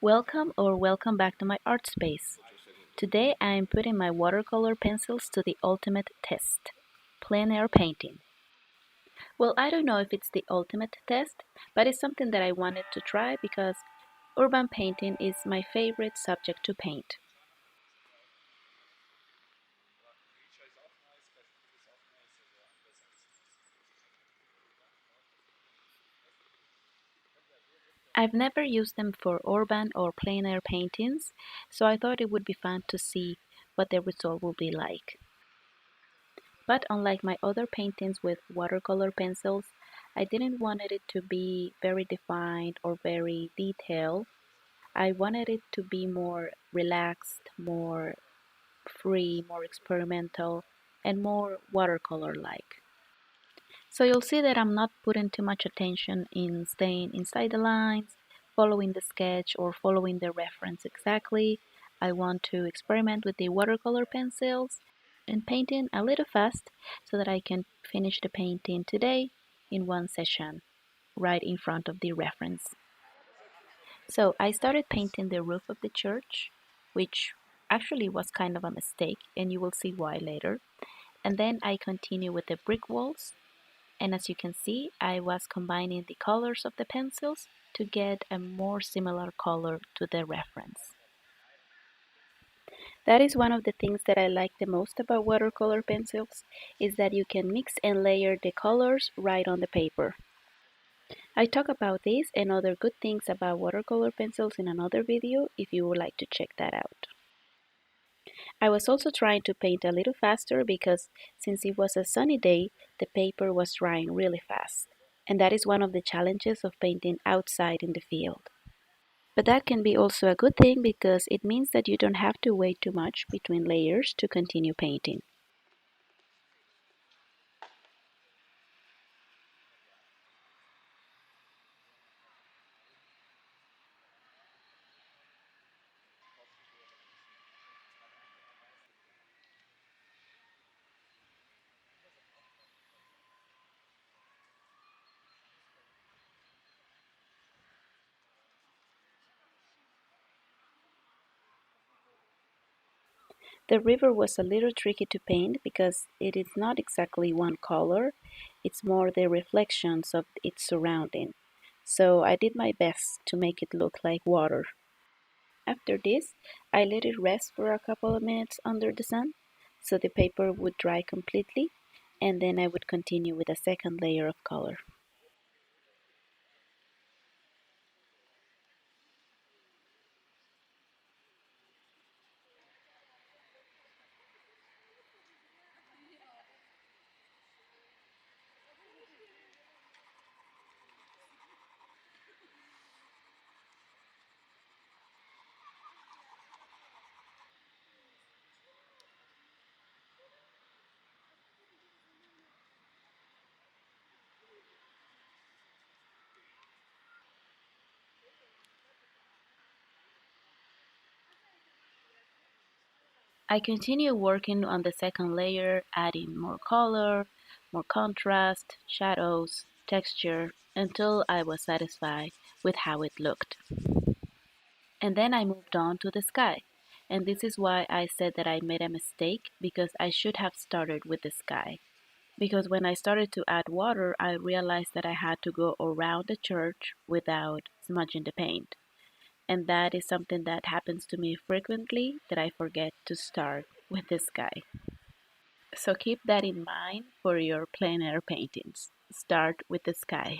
Welcome back to my art space. Today I am putting my watercolor pencils to the ultimate test, plein air painting. Well, I don't know if it's the ultimate test, but it's something that I wanted to try because urban painting is my favorite subject to paint. I've never used them for urban or plein air paintings, so I thought it would be fun to see what the result will be like. But unlike my other paintings with watercolor pencils, I didn't want it to be very defined or very detailed. I wanted it to be more relaxed, more free, more experimental, and more watercolor-like. So you'll see that I'm not putting too much attention in staying inside the lines, following the sketch, or following the reference exactly. I want to experiment with the watercolor pencils and painting a little fast so that I can finish the painting today in one session, right in front of the reference. So I started painting the roof of the church, which actually was kind of a mistake, and you will see why later. And then I continue with the brick walls, and as you can see, I was combining the colors of the pencils to get a more similar color to the reference. That is one of the things that I like the most about watercolor pencils, is that you can mix and layer the colors right on the paper. I talk about this and other good things about watercolor pencils in another video if you would like to check that out. I was also trying to paint a little faster because since it was a sunny day, the paper was drying really fast. And that is one of the challenges of painting outside in the field. But that can be also a good thing because it means that you don't have to wait too much between layers to continue painting. The river was a little tricky to paint because it is not exactly one color, it's more the reflections of its surrounding. So I did my best to make it look like water. After this, I let it rest for a couple of minutes under the sun so the paper would dry completely, and then I would continue with a second layer of color. I continue working on the second layer, adding more color, more contrast, shadows, texture, until I was satisfied with how it looked. And then I moved on to the sky. And this is why I said that I made a mistake because I should have started with the sky. Because when I started to add water, I realized that I had to go around the church without smudging the paint. And that is something that happens to me frequently, that I forget to start with the sky. So keep that in mind for your plein air paintings. Start with the sky.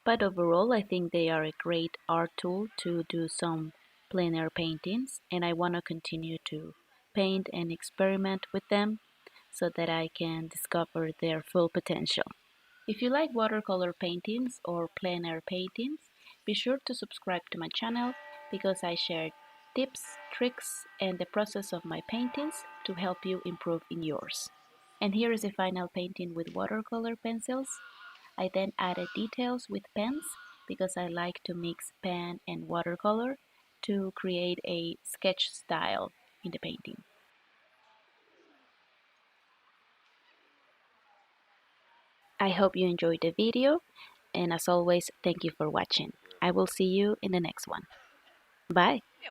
But overall, I think they are a great art tool to do some plein air paintings, and I want to continue to paint and experiment with them so that I can discover their full potential. If you like watercolor paintings or plein air paintings, be sure to subscribe to my channel because I share tips, tricks, and the process of my paintings to help you improve in yours. And here is a final painting with watercolor pencils. I then added details with pens because I like to mix pen and watercolor to create a sketch style in the painting. I hope you enjoyed the video, and as always, thank you for watching. I will see you in the next one. Bye.